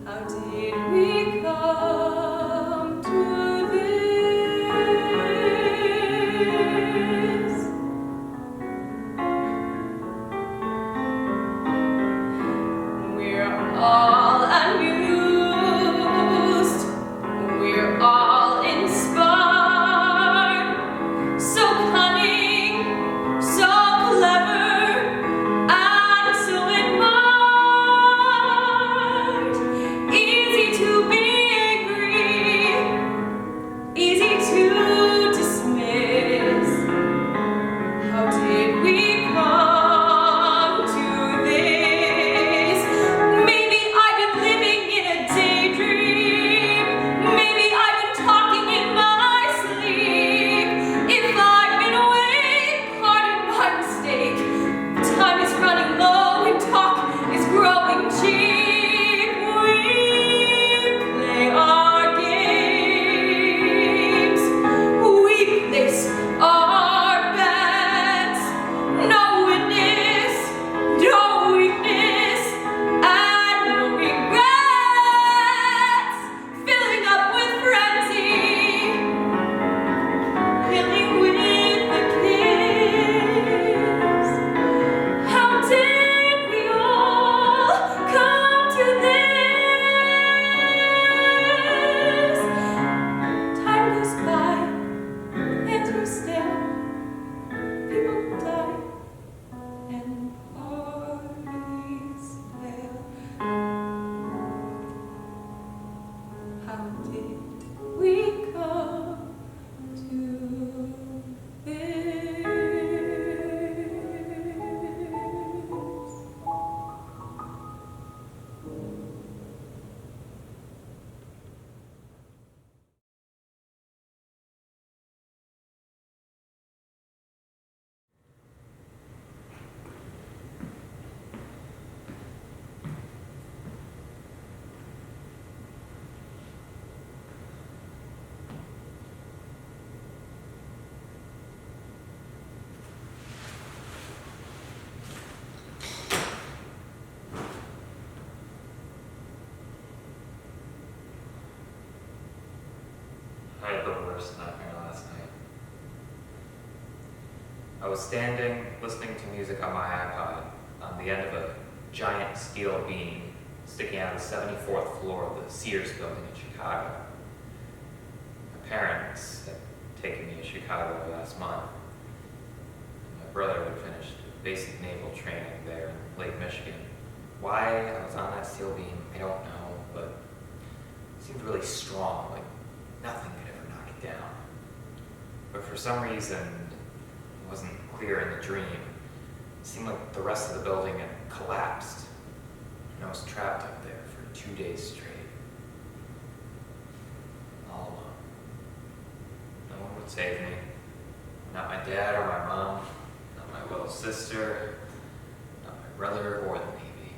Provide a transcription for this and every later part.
How did we come to this? We're all amused. We're all inspired. So cunning, so clever, and so admired. Easy to be angry, easy to dismiss. How did we come to this? Maybe I've been living in a daydream. Maybe I've been talking in my sleep. If I've been awake, pardon my mistake. Time is running low and talk is growing cheap. We play our games. We place our bets. No witness, no weakness, and no regrets. Filling up with frenzy, filling with the kiss. How did we all come to this? Time goes by, hands grow stale, people die, and parties fail. How did we come to this? I had the worst nightmare last night. I was standing, listening to music on my iPod on the end of a giant steel beam sticking out of the 74th floor of the Sears building in Chicago. My parents had taken me to Chicago last month. My brother had finished basic naval training there in Lake Michigan. Why I was on that steel beam, I don't know, but it seemed really strong, like nothing could ever knock it down. But for some reason, it wasn't clear in the dream. It seemed like the rest of the building had collapsed, and I was trapped up there for 2 days straight. All alone. No one would save me. Not my dad or my mom, not my little sister, not my brother or the Navy.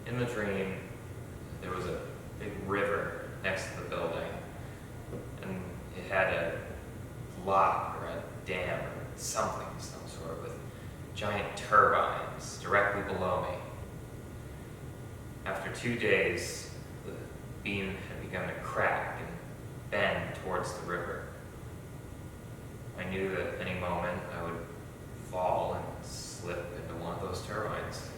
In the dream, there was a big river next to the building, and it had a lock or a dam or something of some sort with giant turbines directly below me. After 2 days, the beam had begun to crack and bend towards the river. I knew that at any moment I would fall and slip into one of those turbines.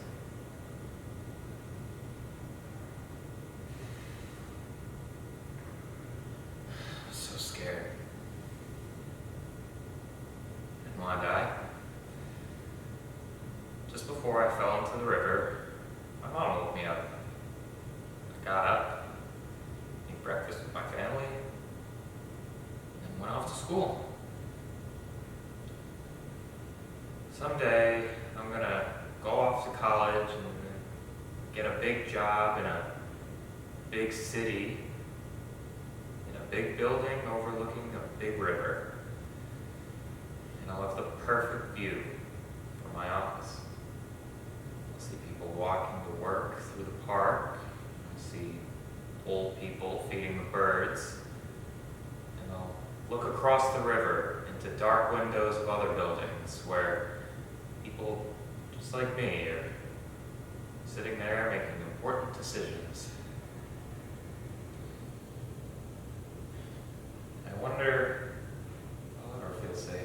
I was so scared. Didn't want to die. Just before I fell into the river, my mom woke me up. I got up, ate breakfast with my family, and went off to school. Someday, I'm gonna go off to college and get a big job in a big city, in a big building overlooking a big river. And I'll have the perfect view from my office. I'll see people walking to work through the park. I'll see old people feeding the birds. And I'll look across the river into dark windows of other buildings where people just like me are sitting there making important decisions. I wonder, I'll ever feel safe.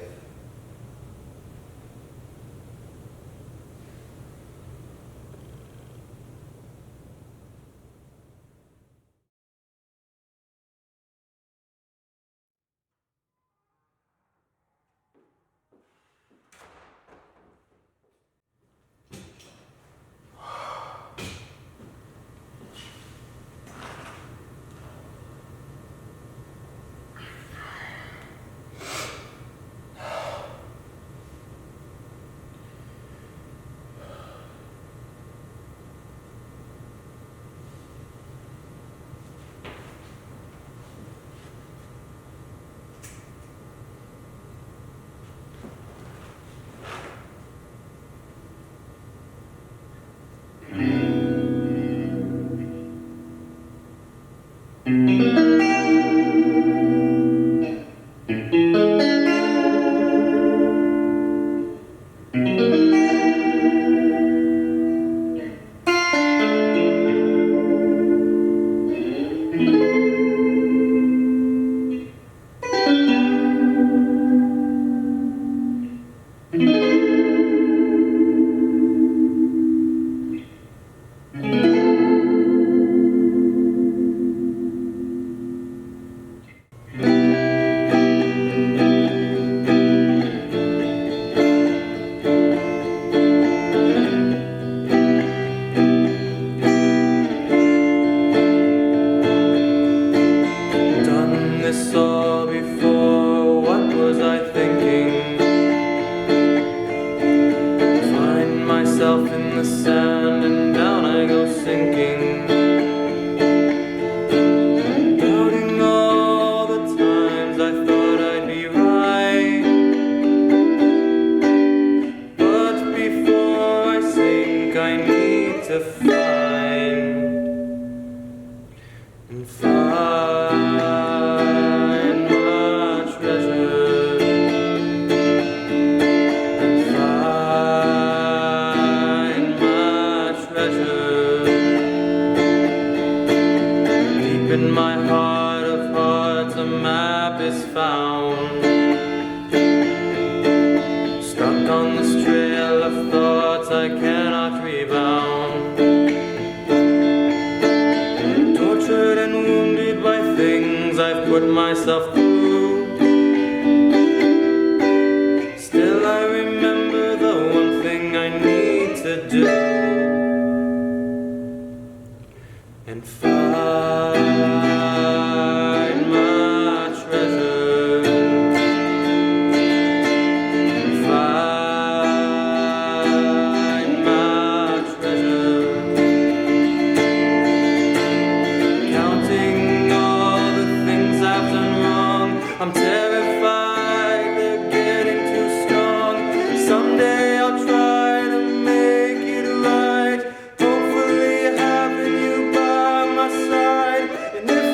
This all before, what was I thinking? Find myself in the sand and down I go sinking, doubting all the times I thought I'd be right. But before I sink, I need to find and in my heart of hearts, a map is found, stuck on this trail of thoughts I cannot rebound, tortured and wounded by things I've put myself through. Still I remember the one thing I need to do, and find my treasure, find my treasure, counting all the things I've done wrong. I'm terrified they're getting too strong. Someday I'll try to make it right, hopefully having you by my side. And if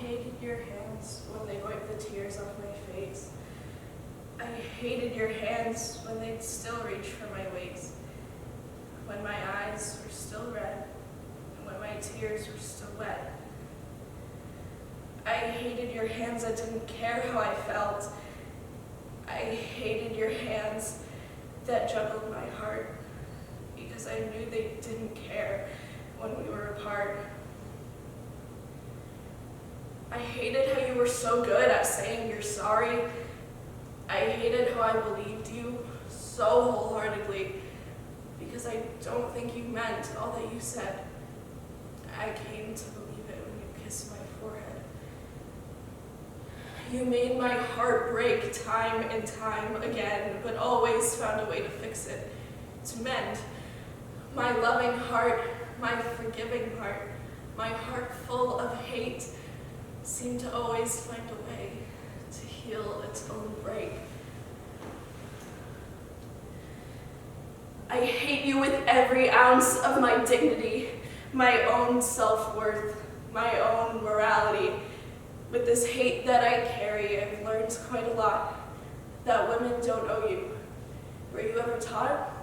hated your hands when they wiped the tears off my face. I hated your hands when they'd still reach for my waist, when my eyes were still red, and when my tears were still wet. I hated your hands that didn't care how I felt. I hated your hands that juggled my heart, because I knew they didn't care when we were apart. I hated how you were so good at saying you're sorry. I hated how I believed you so wholeheartedly, because I don't think you meant all that you said. I came to believe it when you kissed my forehead. You made my heart break time and time again, but always found a way to fix it, to mend. My loving heart, my forgiving heart, my heart full of hate, seemed to always find a way to heal its own break. I hate you with every ounce of my dignity, my own self-worth, my own morality. With this hate that I carry, I've learned quite a lot that women don't owe you. Were you ever taught?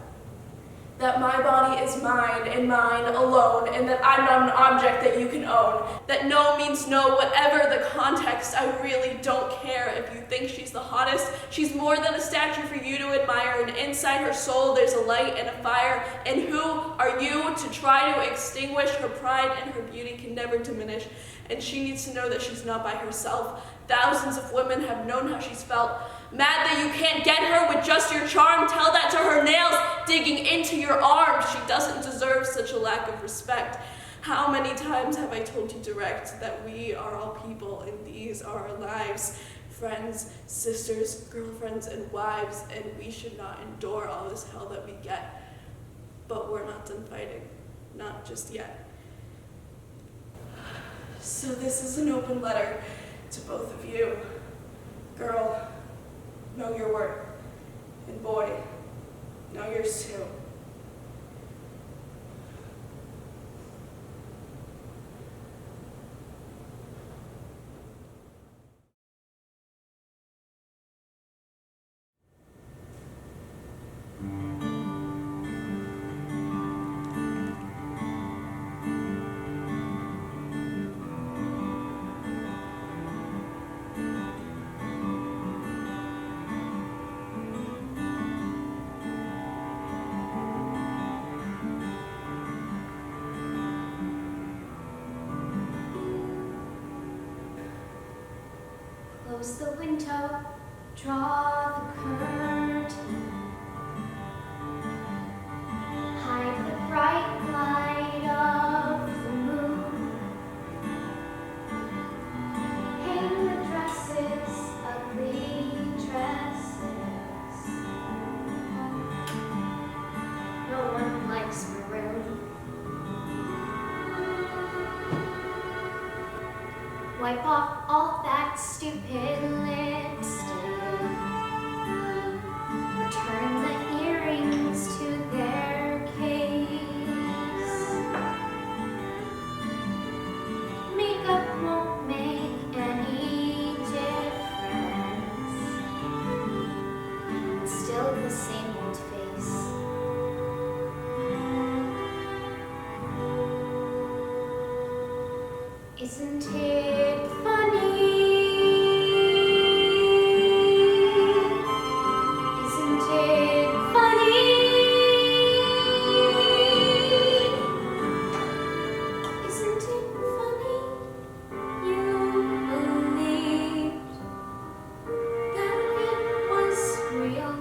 That my body is mine and mine alone, and that I'm not an object that you can own. That no means no, whatever the context. I really don't care if you think she's the hottest. She's more than a statue for you to admire, and inside her soul there's a light and a fire. And who are you to try to extinguish her pride? And her beauty can never diminish, and she needs to know that she's not by herself. Thousands of women have known how she's felt. Mad that you can't get her with just your charm, tell that to her nails digging into your arms. She doesn't deserve such a lack of respect. How many times have I told you direct that we are all people and these are our lives? Friends, sisters, girlfriends, and wives, and we should not endure all this hell that we get. But we're not done fighting, not just yet. So this is an open letter to both of you. Girl, know your worth, and boy, know yours too. Close the window, draw the curtain, hide the bright light of the moon, hang the dresses, ugly dresses. No one likes maroon. Wipe off all that stupid lipstick. Return the earrings to their case. Makeup won't make any difference. It's still the same old face. Isn't it funny? Isn't it funny? Isn't it funny? You believed that it was real.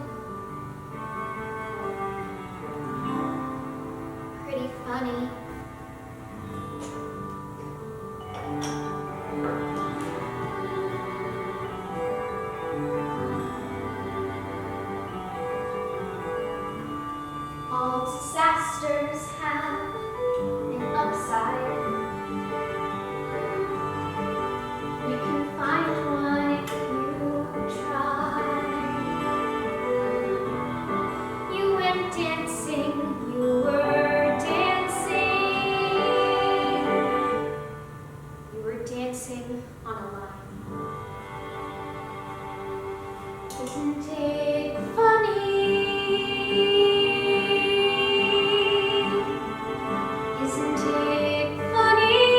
Pretty funny. Isn't it funny? Isn't it funny?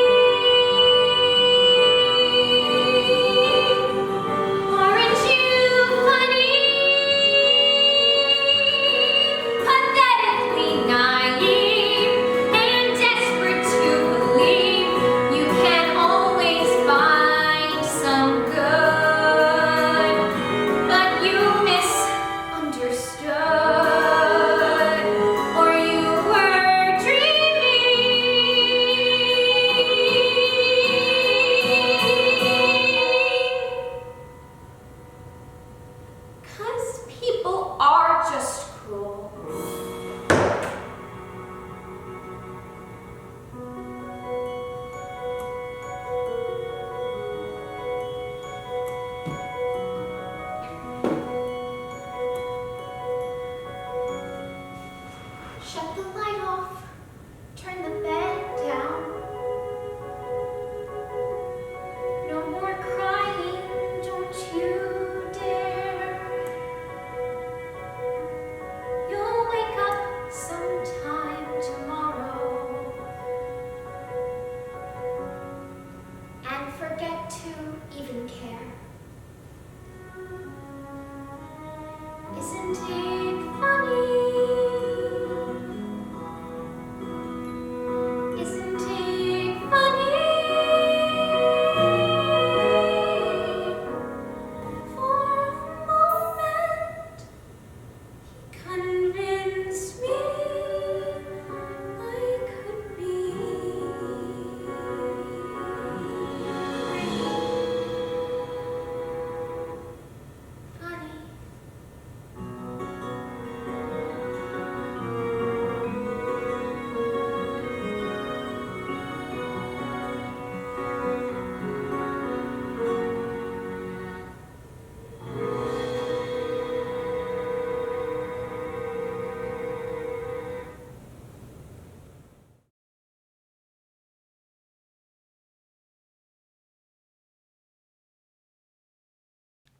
Aren't you funny? Pathetically naive and desperate to believe you can always find some good, but you misunderstood, or you were dreaming. 'Cause people are just cruel. Shut the light off. Turn the bed down. No more crying, don't you dare. You'll wake up sometime tomorrow and forget to even care. Isn't it funny? Isn't it funny? For a moment, he convinced me I could be funny.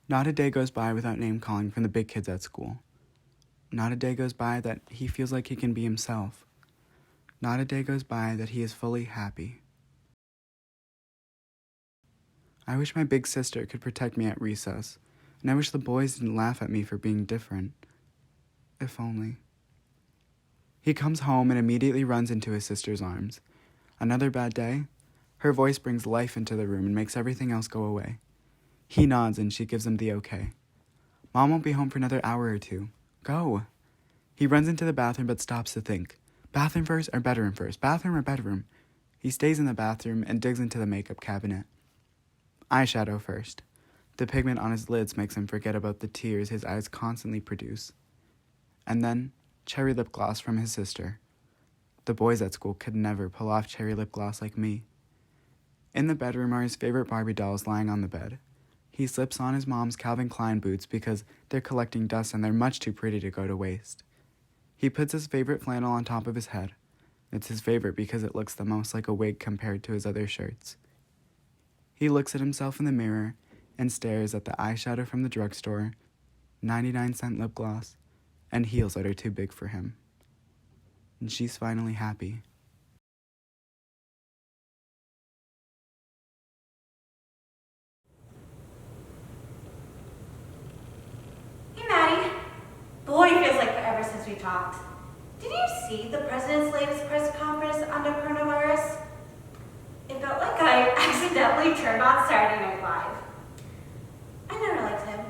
Not a day goes by without name-calling from the big kids at school. Not a day goes by that he feels like he can be himself. Not a day goes by that he is fully happy. I wish my big sister could protect me at recess, and I wish the boys didn't laugh at me for being different. If only. He comes home and immediately runs into his sister's arms. Another bad day? Her voice brings life into the room and makes everything else go away. He nods and she gives him the okay. Mom won't be home for another hour or two. Go. He runs into the bathroom but stops to think. Bathroom first or bedroom first? Bathroom or bedroom? He stays in the bathroom and digs into the makeup cabinet. Eyeshadow first. The pigment on his lids makes him forget about the tears his eyes constantly produce. And then, cherry lip gloss from his sister. The boys at school could never pull off cherry lip gloss like me. In the bedroom are his favorite Barbie dolls lying on the bed. He slips on his mom's Calvin Klein boots because they're collecting dust and they're much too pretty to go to waste. He puts his favorite flannel on top of his head. It's his favorite because it looks the most like a wig compared to his other shirts. He looks at himself in the mirror and stares at the eyeshadow from the drugstore, 99-cent lip gloss, and heels that are too big for him. And she's finally happy. Boy, it feels like forever since we talked. Did you see the president's latest press conference under coronavirus? It felt like I accidentally turned on Saturday Night Live. I never liked him.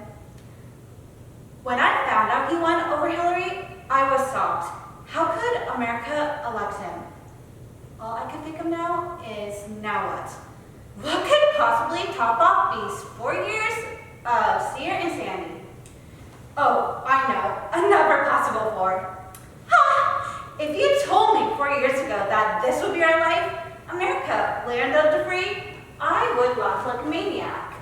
When I found out he won over Hillary, I was shocked. How could America elect him? All I can think of now is, now what? What could possibly top off these 4 years of Sear and Sandy? Oh, I know, another possible 4. Ha! If you told me 4 years ago that this would be our life, America, land of the free, I would laugh like a maniac.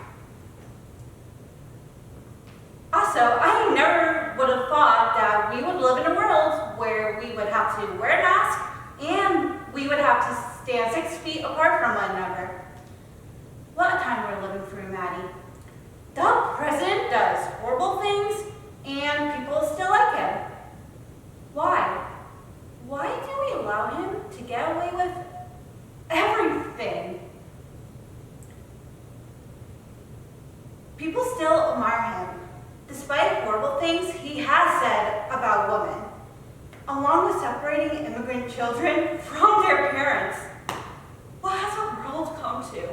Also, I never would have thought that we would live in a world where we would have to wear a mask and we would have to stand 6 feet apart from one another. What a time we're living through, Maddie. The president does horrible things, and people still like him. Why? Why do we allow him to get away with everything? People still admire him, despite horrible things he has said about women, along with separating immigrant children from their parents. What has our world come to?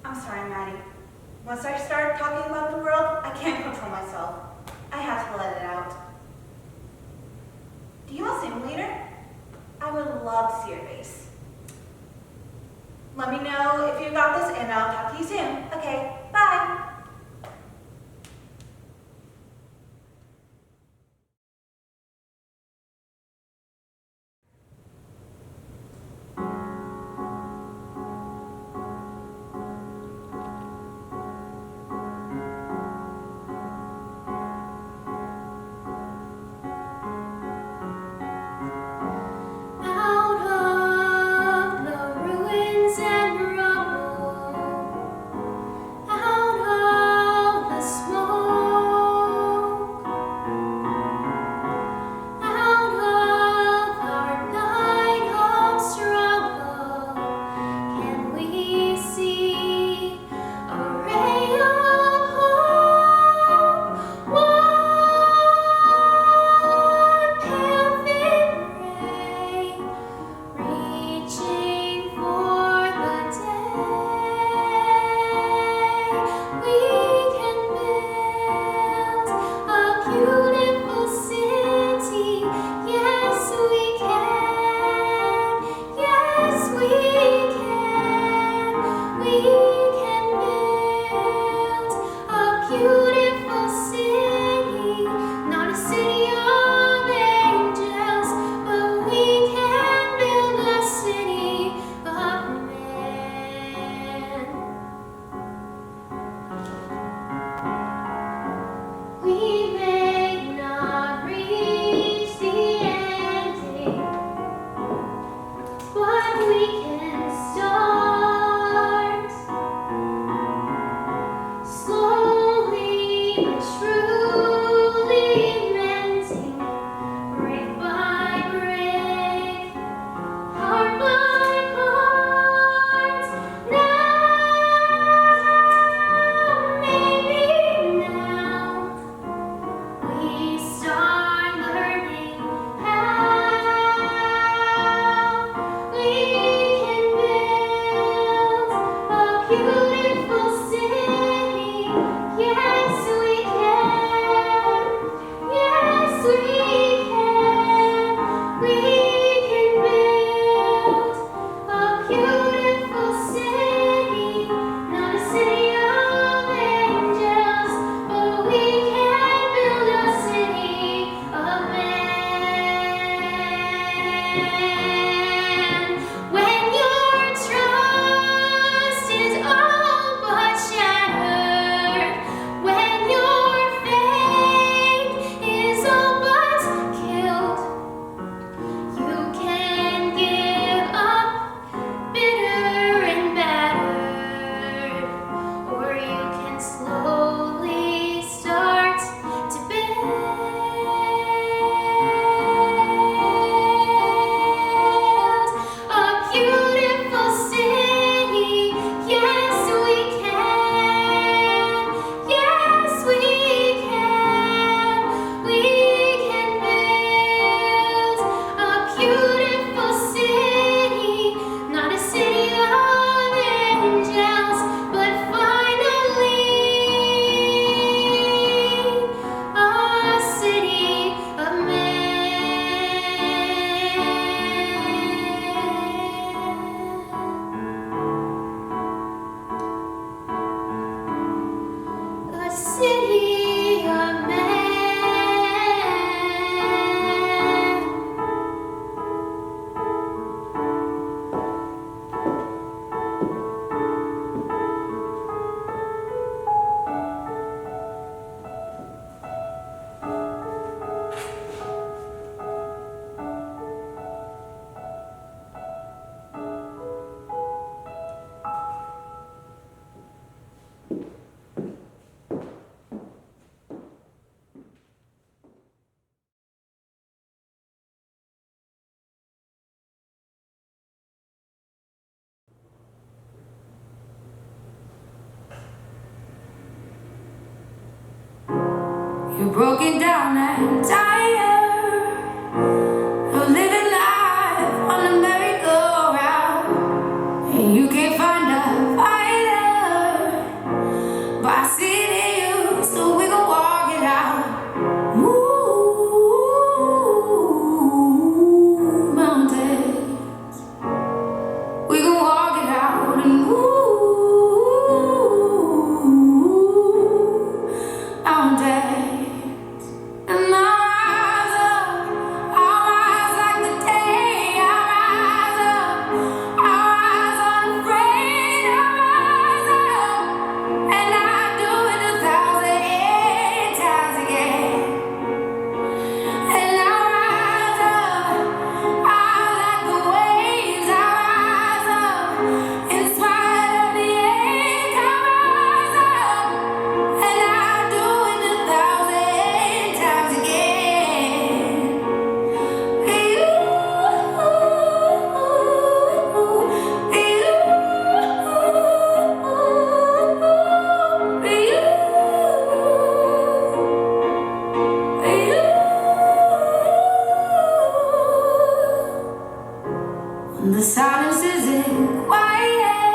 I'm sorry, Maddie. Once I start talking about the world, I can't control myself. I have to let it out. Do you want to sing later? I would love to see your face. Let me know if you got this, and I'll talk to you soon. Okay, bye. Out of the ruins and rubble, out of the smoke, out of our night of struggle, can we see a ray of hope? One pale thin ray, reaching for the day. We can build a beautiful city. Yes, we can. Yes, we can. We can build a beautiful city. Not a city of angels, but we can build a city of men. We may not reach the ending, but we can start slowly but truly mending, brick by brick, heart by heart. Now, maybe now, we start learning how we You're broken down and tired of living life on a merry-go-round, and you can't find a fighter, but I see it in you, so we gon' walk it out. Move mountains, we gon' walk it out and move mountains. And I'll rise like the day. I'll rise unafraid. I'll rise up, and I'll do it 1,000 times again. And I'll rise up, I'll like the waves. I'll rise up, in spite of the ache. I'll rise up, and I'll do it 1,000 times again. The silence isn't quiet.